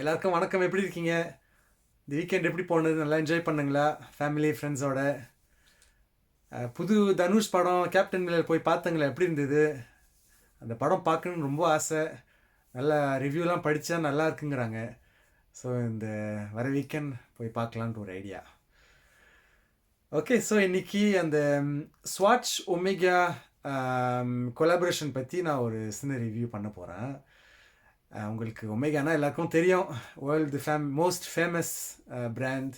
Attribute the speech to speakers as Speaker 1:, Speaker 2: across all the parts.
Speaker 1: எல்லாருக்கும் வணக்கம். எப்படி இருக்கீங்க? இந்த வீக்கெண்ட் எப்படி போனது? நல்லா என்ஜாய் பண்ணுங்களா? ஃபேமிலி ஃப்ரெண்ட்ஸோட புது தனுஷ் படம் கேப்டன் மில்லர் போய் பார்த்துங்களா? எப்படி இருந்தது? அந்த படம் பார்க்கணுன்னு ரொம்ப ஆசை. நல்லா ரிவ்யூலாம் படித்தா நல்லா இருக்குங்கிறாங்க. ஸோ இந்த வர வீக்கெண்ட் போய் பார்க்கலான்ட்டு ஒரு ஐடியா. ஓகே, ஸோ இன்னைக்கு அந்த ஸ்வாட்ச் ஒமேகா கொலாபரேஷன் பற்றி நான் ஒரு சின்ன ரிவ்யூ பண்ண போகிறேன். உங்களுக்கு ஒமேகானா எல்லாருக்கும் தெரியும். World most famous brand.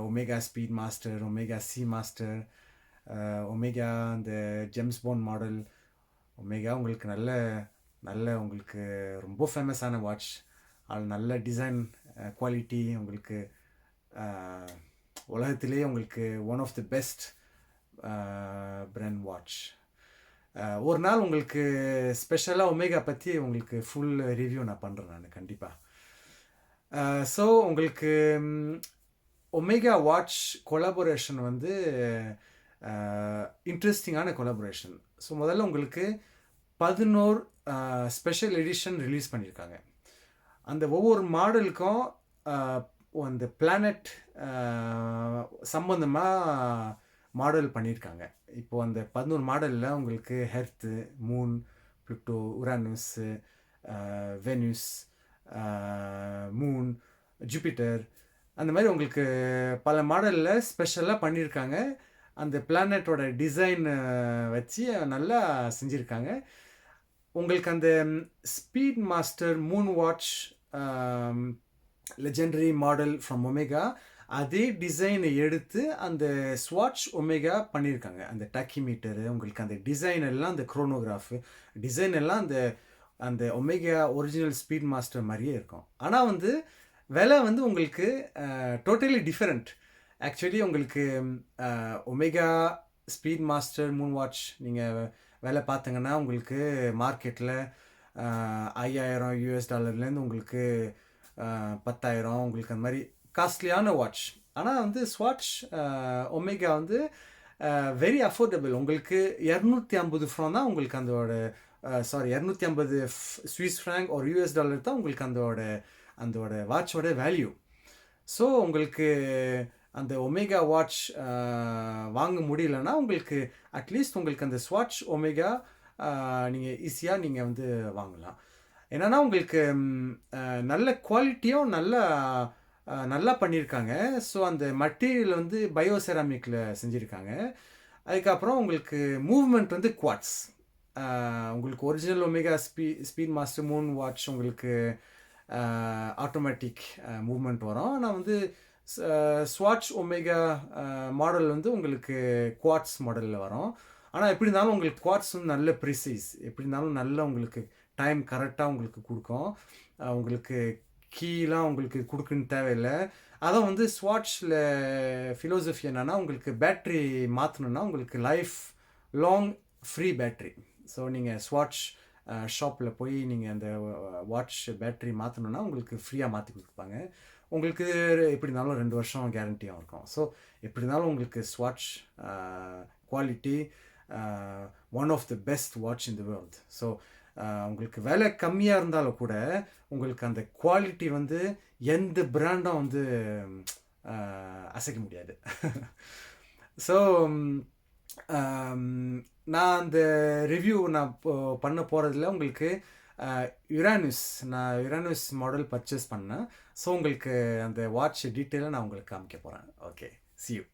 Speaker 1: Omega speed master, omega C master, omega அந்த ஜேம்ஸ் பாண்ட் மாடல். ஒமேகா உங்களுக்கு நல்ல நல்ல உங்களுக்கு ரொம்ப ஃபேமஸான வாட்ச். அது நல்ல டிசைன் குவாலிட்டி உங்களுக்கு உலகத்திலே உங்களுக்கு one of the best brand watch. ஒரு நாள் உங்களுக்கு ஸ்பெஷலாக ஒமேகா பற்றி உங்களுக்கு ஃபுல் ரிவ்யூ நான் பண்ணுறேன் நான் கண்டிப்பாக. ஸோ உங்களுக்கு ஒமேகா வாட்ச் கொலாபரேஷன் வந்து இன்ட்ரெஸ்டிங்கான கொலாபரேஷன். ஸோ முதல்ல உங்களுக்கு 11 ஸ்பெஷல் எடிஷன் ரிலீஸ் பண்ணியிருக்காங்க. அந்த ஒவ்வொரு மாடலுக்கும் அந்த பிளானட் சம்பந்தமாக மாடல் பண்ணியிருக்காங்க. இப்போது அந்த 11 மாடலில் உங்களுக்கு earth, moon, Pluto, Uranus, Venus, moon, Jupiter, அந்த மாதிரி உங்களுக்கு பல மாடலில் ஸ்பெஷலாக பண்ணியிருக்காங்க. அந்த பிளானட்டோட டிசைன் வச்சு நல்லா செஞ்சுருக்காங்க. உங்களுக்கு அந்த speed master Moon watch legendary model from omega அதே டிசைனை எடுத்து அந்த ஸ்வாட்ச் ஒமேகா பண்ணியிருக்காங்க. அந்த டாக்கிமீட்டரு உங்களுக்கு அந்த டிசைன் எல்லாம், அந்த குரோனோகிராஃபு டிசைன் எல்லாம் அந்த அந்த ஒமேகா ஒரிஜினல் ஸ்பீட் மாஸ்டர் மாதிரியே இருக்கும். ஆனால் வந்து விலை வந்து உங்களுக்கு டோட்டலி டிஃப்ரெண்ட். ஆக்சுவலி உங்களுக்கு omega speed master Moon watch நீங்கள் விலை பார்த்தீங்கன்னா உங்களுக்கு மார்க்கெட்டில் $5,000 உங்களுக்கு 10,000 உங்களுக்கு அந்த மாதிரி காஸ்ட்லியான வாட்ச். ஆனால் வந்து ஸ்வாட்ச் ஒமேகா வந்து வெரி அஃபோர்டபுள். உங்களுக்கு 250 ஃப்ரான் தான் உங்களுக்கு அதோட 250 ஸ்விஸ் ஃப்ராங்க் ஒரு $US தான் உங்களுக்கு அதோட வாட்சோட வேல்யூ. ஸோ உங்களுக்கு அந்த ஒமேகா வாட்ச் வாங்க முடியலன்னா உங்களுக்கு அட்லீஸ்ட் உங்களுக்கு அந்த ஸ்வாட்ச் ஒமேகா நீங்கள் ஈஸியாக நீங்கள் வந்து வாங்கலாம். என்னென்னா உங்களுக்கு நல்ல குவாலிட்டியும் நல்லா பண்ணியிருக்காங்க. ஸோ அந்த மெட்டீரியல் வந்து பயோசெராமிக்கில் செஞ்சுருக்காங்க. அதுக்கப்புறம் உங்களுக்கு மூவ்மெண்ட் வந்து குவாட்ஸ். உங்களுக்கு original omega speed master Moon watch உங்களுக்கு ஆட்டோமேட்டிக் மூவ்மெண்ட் வரும். ஆனால் வந்து ஸ்வாட்ச் ஒமேகா மாடல் வந்து உங்களுக்கு குவாட்ஸ் மாடலில் வரும். ஆனால் எப்படி இருந்தாலும் உங்களுக்கு குவாட்ஸ் வந்து நல்ல ப்ரிசைஸ், எப்படி இருந்தாலும் நல்ல உங்களுக்கு டைம் கரெக்டாக உங்களுக்கு கொடுக்கும். உங்களுக்கு கீலாம் உங்களுக்கு கொடுக்குன்னு தேவையில்லை. அதான் வந்து ஸ்வாட்சில் ஃபிலோசஃபி என்னென்னா உங்களுக்கு பேட்ரி மாற்றணுன்னா உங்களுக்கு life long free battery. So நீங்கள் ஸ்வாட்ச் ஷாப்பில் போய் நீங்கள் அந்த வாட்ச் பேட்ரி மாற்றணுன்னா உங்களுக்கு ஃப்ரீயாக மாற்றி கொடுப்பாங்க. உங்களுக்கு எப்படி இருந்தாலும் 2 வருஷம் கேரண்டியும் இருக்கும். ஸோ எப்படி இருந்தாலும் உங்களுக்கு ஸ்வாட்ச் quality one of the best watch in the world. So உங்களுக்கு விலை கம்மியாக இருந்தாலும் கூட உங்களுக்கு அந்த குவாலிட்டி வந்து எந்த பிராண்டும் வந்து அசைக்க முடியாது. ஸோ நான் அந்த ரிவ்யூ நான் பண்ண போகிறதுல உங்களுக்கு நான் யுரானஸ் மாடல் பர்ச்சேஸ் பண்ணேன். ஸோ உங்களுக்கு அந்த வாட்ச் டீட்டெயிலாக நான் உங்களுக்கு காமிக்க போகிறேன். Okay, see you.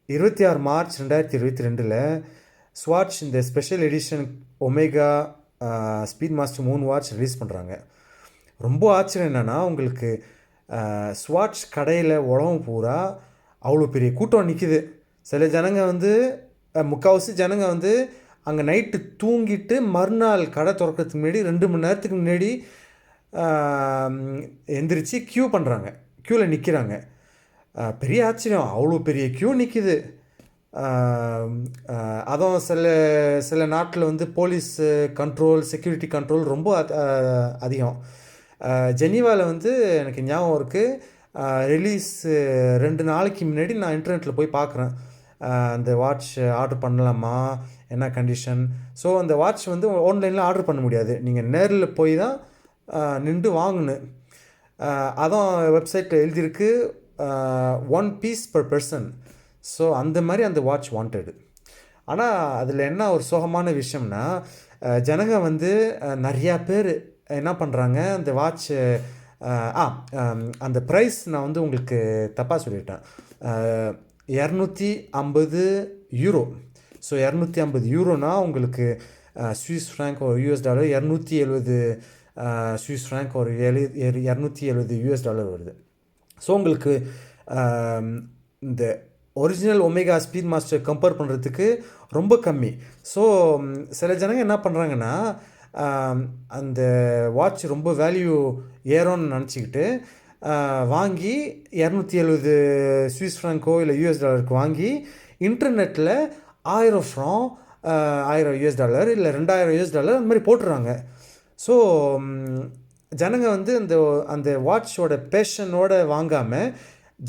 Speaker 1: 26 மார்ச் 2022 ஸ்வாட்ச் இந்த special edition omega speed master Moon watch release பண்ணுறாங்க. ரொம்ப ஆச்சரியம் என்னென்னா உங்களுக்கு ஸ்வாட்ச் கடையில் உலகம் பூரா அவ்வளோ பெரிய கூட்டம் நிற்கிது. சில ஜனங்க வந்து முக்கால்வாசி ஜனங்க வந்து அங்கே நைட்டு தூங்கிட்டு மறுநாள் கடை திறக்கிறதுக்கு முன்னாடி 2 மணி நேரத்துக்கு முன்னாடி எந்திரிச்சு க்யூ பண்ணுறாங்க, க்யூவில் நிற்கிறாங்க. பெரிய ஆச்சரியம், அவ்வளோ பெரிய க்யூ நிற்கிது. அதுவும் சில நாட்டில் வந்து போலீஸ் கண்ட்ரோல், செக்யூரிட்டி கண்ட்ரோல் ரொம்ப அதிகம். ஜெனீவாவில் வந்து எனக்கு ஞாபகம் இருக்குது, ரிலீஸ் 2 நாளைக்கு முன்னாடி நான் இன்டர்நெட்டில் போய் பார்க்குறேன் அந்த வாட்ச் ஆர்டர் பண்ணலாமா, என்ன கண்டிஷன். ஸோ அந்த வாட்ச் வந்து ஆன்லைனில் ஆர்டர் பண்ண முடியாது, நீங்கள் நேரில் போய் தான் நின்று வாங்கினேன். அதான் வெப்சைட்டில் எழுதியிருக்கு 1 பீஸ் பர் பர்சன். ஸோ அந்த மாதிரி அந்த வாட்ச் வாண்டடு. ஆனால் அதில் என்ன ஒரு சோகமான விஷயம்னா, ஜனங்க வந்து நிறையா பேர் என்ன பண்ணுறாங்க, அந்த வாட்ச் அந்த ப்ரைஸ் நான் வந்து உங்களுக்கு தப்பாக சொல்லிட்டேன். 250 யூரோ. ஸோ 250 யூரோனா உங்களுக்கு ஸ்விஸ் ஃப்ராங்க் ஒரு $270, 270 ஸ்விஸ் ஃப்ராங்க் ஒரு 270 $2 வருது. ஸோ உங்களுக்கு இந்த original omega speed master compare பண்ணுறதுக்கு ரொம்ப கம்மி. ஸோ சில ஜனங்க என்ன பண்ணுறாங்கன்னா, அந்த வாட்ச் ரொம்ப வேல்யூ ஏறோன்னு நினச்சிக்கிட்டு வாங்கி 270 ஸ்விஸ் ஃப்ராங்கோ இல்லை $US வாங்கி இன்டர்நெட்டில் 1000 ஃப்ராங், $1000 இல்லை $2000 அந்த மாதிரி போட்டுறாங்க. ஸோ ஜனங்க வந்து அந்த வாட்சோட பேஷனோட வாங்காமல்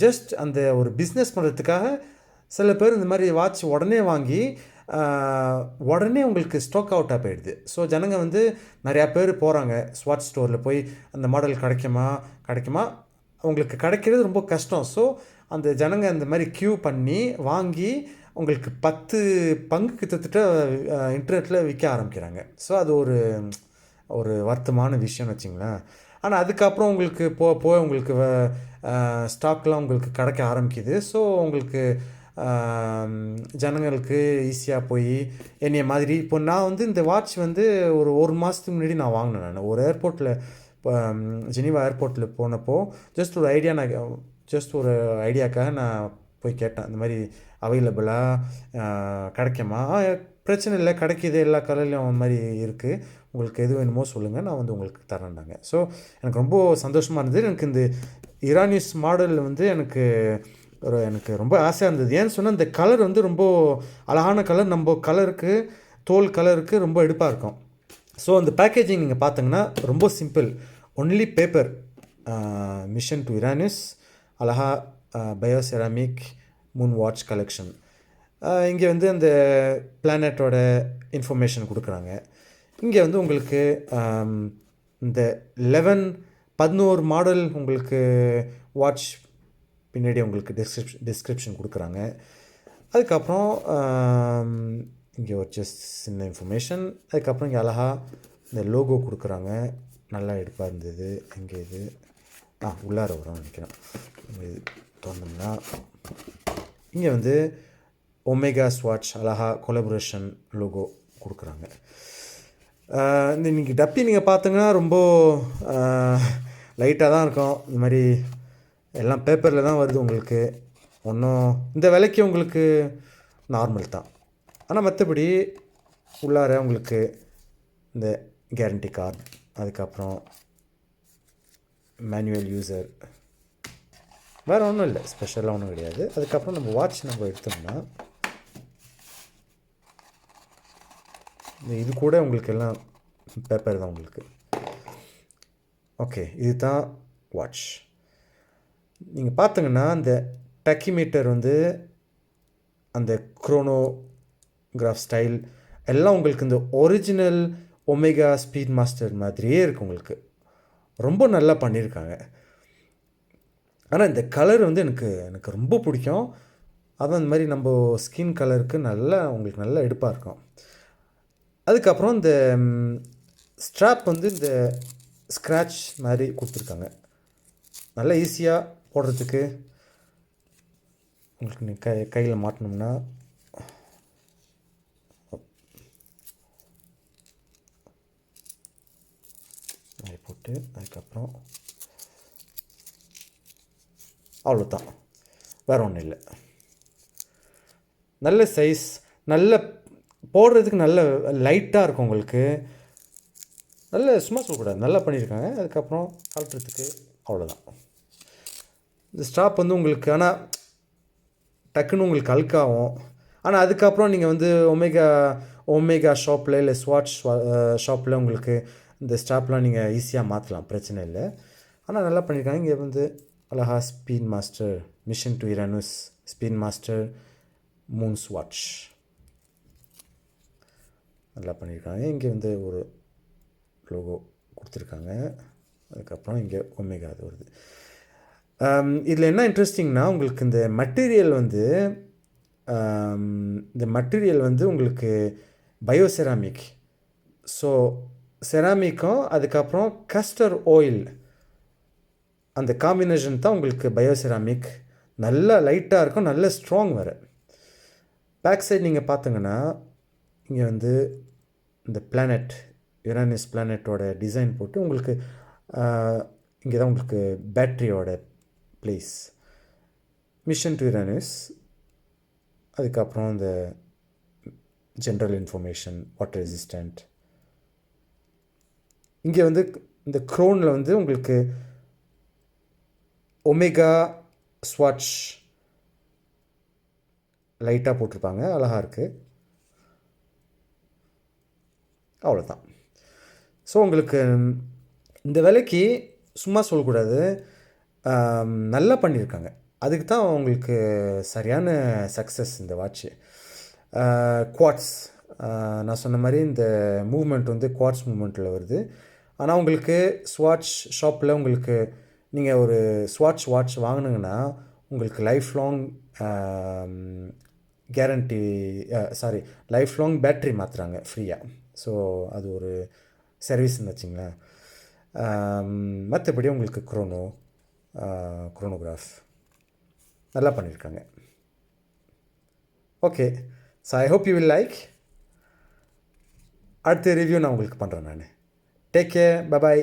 Speaker 1: ஜஸ்ட் அந்த ஒரு பிஸ்னஸ் பண்ணுறதுக்காக சில பேர் இந்த மாதிரி வாட்ச் உடனே வாங்கி உடனே உங்களுக்கு ஸ்டாக் அவுட்டாக போயிடுது. ஸோ ஜனங்க வந்து நிறையா பேர் போகிறாங்க ஸ்வாட்ச் ஸ்டோரில் போய் அந்த மாடல் கிடைக்குமா உங்களுக்கு கிடைக்கிறது ரொம்ப கஷ்டம். ஸோ அந்த ஜனங்க அந்த மாதிரி க்யூ பண்ணி வாங்கி உங்களுக்கு 10 பங்கு கிட்டத்தட்ட இன்டர்நெட்டில் விற்க ஆரம்பிக்கிறாங்க. ஸோ அது ஒரு வருத்தமான விஷயம்னு வச்சிங்களேன். ஆனால் அதுக்கப்புறம் உங்களுக்கு போக உங்களுக்கு ஸ்டாக்லாம் உங்களுக்கு கிடைக்க ஆரம்பிக்குது. ஸோ உங்களுக்கு ஜனங்களுக்கு ஈஸியாக போய் என்னைய மாதிரி இப்போ நான் வந்து இந்த வாட்ச் வந்து ஒரு மாதத்துக்கு முன்னாடி நான் வாங்கினேன். நான் ஒரு ஏர்போர்ட்டில் இப்போ ஜெனீவா ஏர்போர்ட்டில் போனப்போ ஜஸ்ட் ஒரு ஐடியாக்காக நான் போய் கேட்டேன், இந்த மாதிரி அவைலபிளாக கிடைக்குமா? பிரச்சனை இல்லை, கிடைக்கிது, எல்லா கலர்லையும் அந்த மாதிரி இருக்குது, உங்களுக்கு எது வேணுமோ சொல்லுங்கள், நான் வந்து உங்களுக்கு தரேன்டாங்க. ஸோ எனக்கு ரொம்ப சந்தோஷமாக இருந்தது. எனக்கு இந்த இரானியஸ் மாடல் வந்து எனக்கு ரொம்ப ஆசையாக இருந்தது. ஏன்னு சொன்னால் இந்த கலர் வந்து ரொம்ப அழகான கலர், நம்ம கலருக்கு தோல் கலருக்கு ரொம்ப எடுப்பாக இருக்கும். ஸோ அந்த பேக்கேஜிங் நீங்கள் பார்த்தீங்கன்னா ரொம்ப simple, only paper, mission to Uranus, அழகா பயோசெராமிக் மூன் வாட்ச் கலெக்ஷன். இங்கே வந்து அந்த பிளானட்டோட இன்ஃபர்மேஷன் கொடுக்குறாங்க. இங்கே வந்து உங்களுக்கு இந்த 11 மாடல் உங்களுக்கு வாட்ச் பின்னாடி உங்களுக்கு டிஸ்கிரிப்ஷன் கொடுக்குறாங்க. அதுக்கப்புறம் இங்கே ஒரு ஜஸ்ட் சின்ன இன்ஃபர்மேஷன். அதுக்கப்புறம் இங்கே அழகா இந்த லோகோ கொடுக்குறாங்க, நல்லா எடுப்பாக இருந்தது. இங்கே இது உள்ளார வரும் நினைக்கிறேன். இது தோணும்னா இங்கே வந்து ஒமேகா ஸ்வாட்ச் அழகா கொலபரேஷன் லோகோ கொடுக்குறாங்க. இந்த இன்றைக்கி டப்பி நீங்கள் பார்த்தீங்கன்னா ரொம்ப லைட்டாக தான் இருக்கும். இந்த மாதிரி எல்லாம் பேப்பரில் தான் வருது உங்களுக்கு. ஒன்றும் இந்த விலைக்கு உங்களுக்கு நார்மல் தான். ஆனால் மற்றபடி உள்ளார உங்களுக்கு இந்த கேரண்டி கார்டு, அதுக்கப்புறம் மேனுவல் யூசர், வேறு ஒன்றும் இல்லை, ஸ்பெஷலாக ஒன்றும் கிடையாது. அதுக்கப்புறம் நம்ம வாட்ச் நம்ம எடுத்தோம்னா இது கூட உங்களுக்கு எல்லாம் பேப்பர் தான் உங்களுக்கு. ஓகே, இது தான் வாட்ச். நீங்கள் பார்த்தீங்கன்னா அந்த டக்கிமீட்டர் வந்து அந்த குரோனோகிராஃப் ஸ்டைல் எல்லாம் உங்களுக்கு இந்த ஒரிஜினல் ஒமேகா ஸ்பீட் மாஸ்டர் மாதிரியே இருக்குது. உங்களுக்கு ரொம்ப நல்லா பண்ணியிருக்காங்க. ஆனால் இந்த கலர் வந்து எனக்கு ரொம்ப பிடிக்கும். அதான் இந்த மாதிரி நம்ம ஸ்கின் கலருக்கு உங்களுக்கு நல்லா எடுப்பாக இருக்கும். அதுக்கப்புறம் இந்த ஸ்ட்ராப் வந்து இந்த ஸ்க்ராட்ச் மாதிரி கொடுத்துருக்காங்க, நல்லா ஈஸியாக போடுறதுக்கு. உங்களுக்கு நீங்கள் கையில் மாட்டினோம்னா மாதிரி போட்டு அதுக்கப்புறம் அவ்வளோதான், வேறு ஒன்றும் இல்லை. நல்ல சைஸ், நல்ல போடுறதுக்கு நல்ல லைட்டாக இருக்கும் உங்களுக்கு. நல்ல சும்மா சொல்லக்கூடாது, நல்லா பண்ணியிருக்காங்க. அதுக்கப்புறம் கழட்டுறதுக்கு அவ்வளோதான். இந்த ஸ்டாப் வந்து உங்களுக்கு ஆனால் டக்குன்னு உங்களுக்கு அழுக்காகும். ஆனால் அதுக்கப்புறம் நீங்கள் வந்து ஒமேகா ஷாப்பில் இல்லை ஸ்வாட்ச் ஷாப்பில் உங்களுக்கு இந்த ஸ்டாப்லாம் நீங்கள் ஈஸியாக மாற்றலாம், பிரச்சனை இல்லை. ஆனால் நல்லா பண்ணியிருக்காங்க. இங்கே வந்து அழகா Speedmaster, mission to Uranus Speedmaster MoonSwatch நல்லா பண்ணியிருக்காங்க. இங்கே வந்து ஒரு லோகோ கொடுத்துருக்காங்க. அதுக்கப்புறம் இங்கே ஒமேகா அது வருது. இதில் என்ன இன்ட்ரெஸ்டிங்னா உங்களுக்கு இந்த மெட்டீரியல் வந்து உங்களுக்கு பயோசெராமிக். ஸோ செராமிக்கும் அதுக்கப்புறம் கஸ்டர் ஆயில் அந்த காம்பினேஷன் தான் உங்களுக்கு பயோசெராமிக். நல்லா லைட்டாக இருக்கும், நல்ல ஸ்ட்ராங் வேறு. பேக் சைடு நீங்கள் பார்த்தீங்கன்னா இங்கே வந்து இந்த பிளானட் யுரானஸ் பிளானட்டோட டிசைன் போட்டு உங்களுக்கு இங்கே தான் உங்களுக்கு பேட்ரியோட பிளேஸ், மிஷன் டு யுரானஸ். அதுக்கப்புறம் இந்த ஜென்ரல் இன்ஃபர்மேஷன், வாட்டர் ரெசிஸ்டண்ட். இங்கே வந்து இந்த க்ரோனில் வந்து உங்களுக்கு ஒமேகா ஸ்வாட்ச் லைட்டாக போட்டிருப்பாங்க, அழகாக இருக்குது. அவ்வளோதான். ஸோ உங்களுக்கு இந்த விலைக்கு சும்மா சொல்லக்கூடாது, நல்லா பண்ணியிருக்காங்க. அதுக்கு தான் உங்களுக்கு சரியான சக்ஸஸ் இந்த வாட்ச்சு. குவாட்ஸ் நான் சொன்ன மாதிரி இந்த மூவ்மெண்ட் வந்து குவாட்ஸ் மூவ்மெண்ட்டில் வருது. ஆனால் உங்களுக்கு ஸ்வாட்ச் ஷாப்பில் உங்களுக்கு நீங்கள் ஒரு ஸ்வாட்ச் வாட்ச் வாங்கினீங்கன்னா உங்களுக்கு lifelong guarantee, lifelong battery மாற்றுறாங்க ஃப்ரீயாக. ஸோ அது ஒரு சர்வீஸ்ன்னு வச்சிங்களேன். மற்றபடி உங்களுக்கு குரோனோகிராஃப் நல்லா பண்ணியிருக்காங்க. Okay, so I hope you will like. அடுத்த ரிவ்யூ நான் உங்களுக்கு பண்ணுறேன் நான். Take care, bye bye.